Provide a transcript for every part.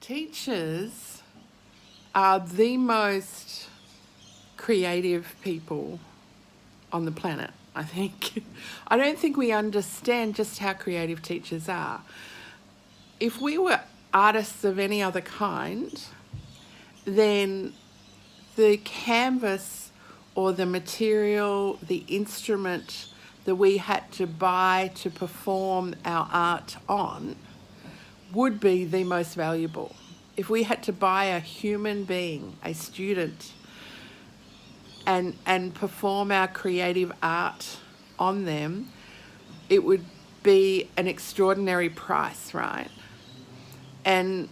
Teachers are the most creative people on the planet, I think. I don't think we understand just how creative teachers are. If we were artists of any other kind, then the canvas or the material, the instrument that we had to buy to perform our art on would be the most valuable. If we had to buy a human being, a student, and perform our creative art on them, it would be an extraordinary price, right? And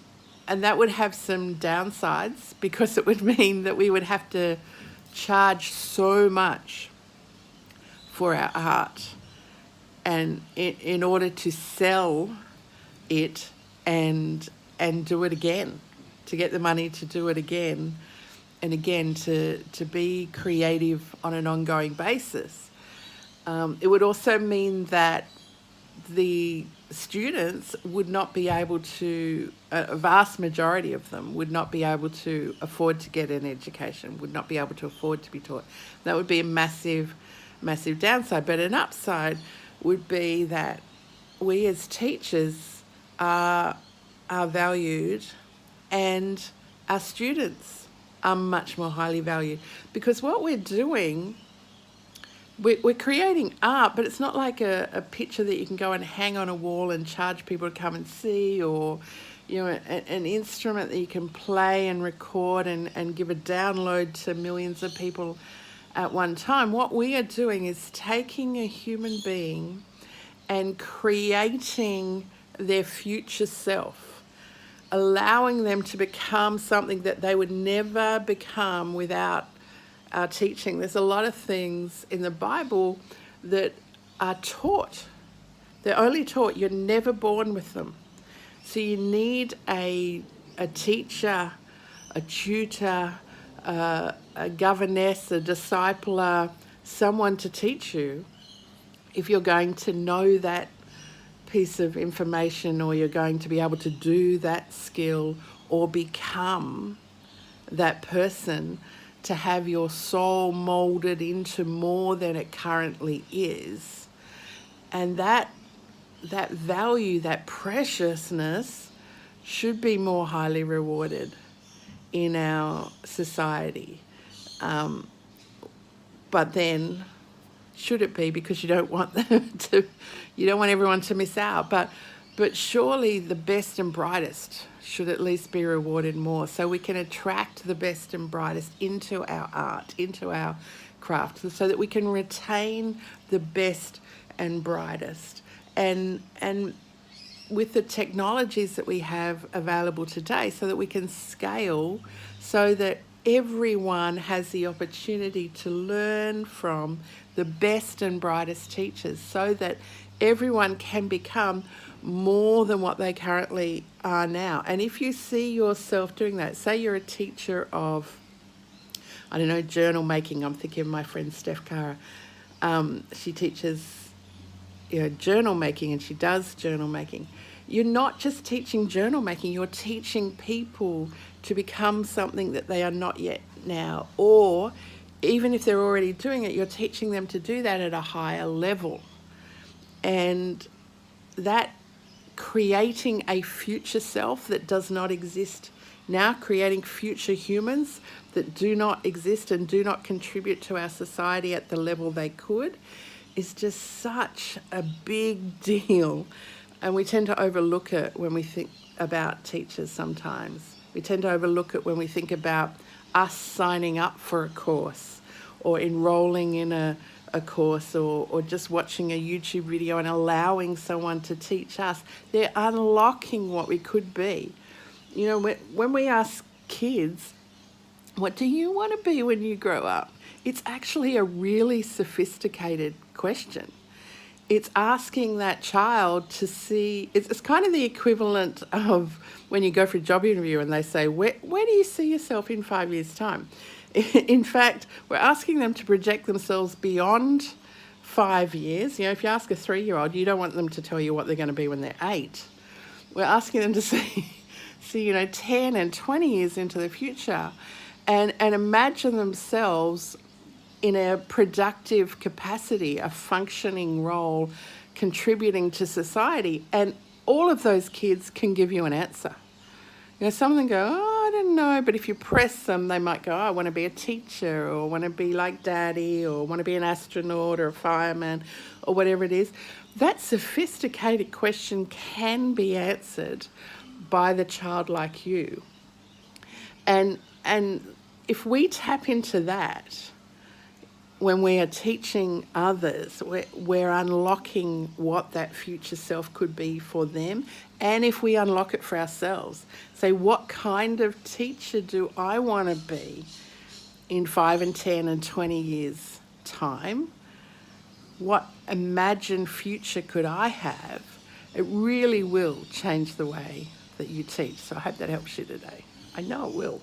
that would have some downsides, because it would mean that we would have to charge so much for our art, and in order to sell it and do it again, to get the money to do it again and again, to be creative on an ongoing basis. It would also mean that the students would not be able to, a vast majority of them would not be able to afford to get an education, would not be able to afford to be taught. That would be a massive, massive downside. But an upside would be that we as teachers are valued, and our students are much more highly valued, because what we're doing, we're creating art, but it's not like a picture that you can go and hang on a wall and charge people to come and see, or an instrument that you can play and record and give a download to millions of people at one time. What we are doing is taking a human being and creating their future self, allowing them to become something that they would never become without our teaching. There's a lot of things in the Bible that are taught. They're only taught. You're never born with them. So you need a teacher, a tutor, a governess, a discipler, someone to teach you if you're going to know that piece of information, or you're going to be able to do that skill or become that person, to have your soul molded into more than it currently is. And that value, that preciousness, should be more highly rewarded in our society. But then, should it be? Because you don't want them to, you don't want everyone to miss out. But surely the best and brightest should at least be rewarded more, so we can attract the best and brightest into our art, into our craft, so that we can retain the best and brightest. And with the technologies that we have available today, so that we can scale, so that everyone has the opportunity to learn from the best and brightest teachers, so that everyone can become more than what they currently are now. And if you see yourself doing that, say you're a teacher of, I don't know, journal making. I'm thinking of my friend Steph Cara. She teaches journal making, and she does journal making. You're not just teaching journal making, you're teaching people to become something that they are not yet now. Or even if they're already doing it, you're teaching them to do that at a higher level. And that creating a future self that does not exist now, creating future humans that do not exist and do not contribute to our society at the level they could, is just such a big deal. And we tend to overlook it when we think about teachers sometimes. We tend to overlook it when we think about us signing up for a course, or enrolling in a course, or just watching a YouTube video and allowing someone to teach us. They're unlocking what we could be. When we ask kids, what do you want to be when you grow up? It's actually a really sophisticated question. It's asking that child to see, it's kind of the equivalent of when you go for a job interview and they say, where do you see yourself in 5 years' time? In fact, we're asking them to project themselves beyond 5 years. If you ask a 3-year-old, you don't want them to tell you what they're going to be when they're 8. We're asking them to see, 10 and 20 years into the future, and imagine themselves in a productive capacity, a functioning role, contributing to society. And all of those kids can give you an answer. Some of them go, oh, I don't know, but if you press them, they might go, oh, I want to be a teacher, or want to be like daddy, or want to be an astronaut or a fireman, or whatever it is. That sophisticated question can be answered by the child like you. And if we tap into that, when we are teaching others, we're unlocking what that future self could be for them. And if we unlock it for ourselves, say, what kind of teacher do I want to be in 5 and 10 and 20 years' time? What imagined future could I have? It really will change the way that you teach. So I hope that helps you today. I know it will.